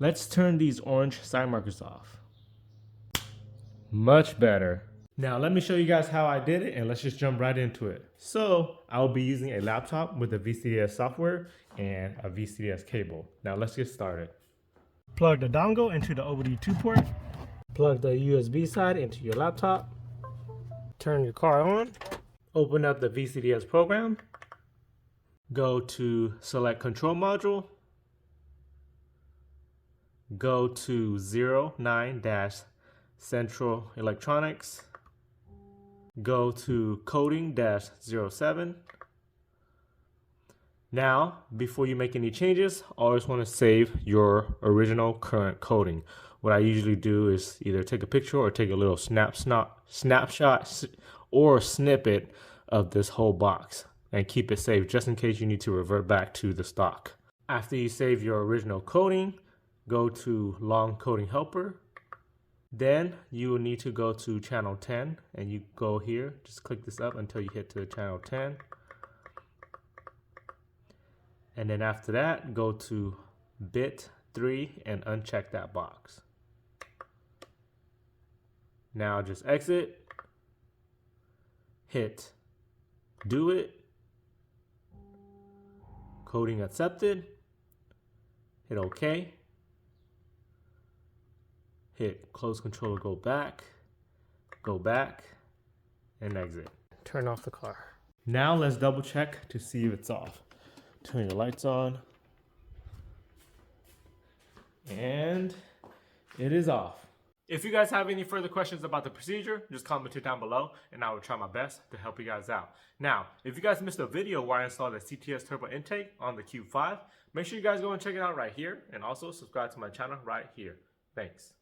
Let's turn these orange side markers off. Much better. Now let me show you guys how I did it, and let's just jump right into it. So I'll be using a laptop with a VCDS software and a VCDS cable. Now let's get started. Plug the dongle into the OBD2 port. Plug the USB side into your laptop. Turn your car on. Open up the VCDS program. Go to select control module. Go to 09-Central Electronics. Go to coding-07. Now, before you make any changes, always want to save your original current coding. What I usually do is either take a picture or take a little snapshot or snippet of this whole box and keep it saved just in case you need to revert back to the stock. After you save your original coding, go to long coding helper. Then you will need to go to channel 10 and you go here, just click this up until you hit to channel 10. And then after that, go to bit 3 and uncheck that box. Now just exit, hit do it, coding accepted, hit OK. Hit close controller, go back, and exit. Turn off the car. Now let's double check to see if it's off. Turn your lights on. And it is off. If you guys have any further questions about the procedure, just comment it down below and I will try my best to help you guys out. Now, if you guys missed a video where I installed the CTS Turbo Intake on the Q5, make sure you guys go and check it out right here and also subscribe to my channel right here. Thanks.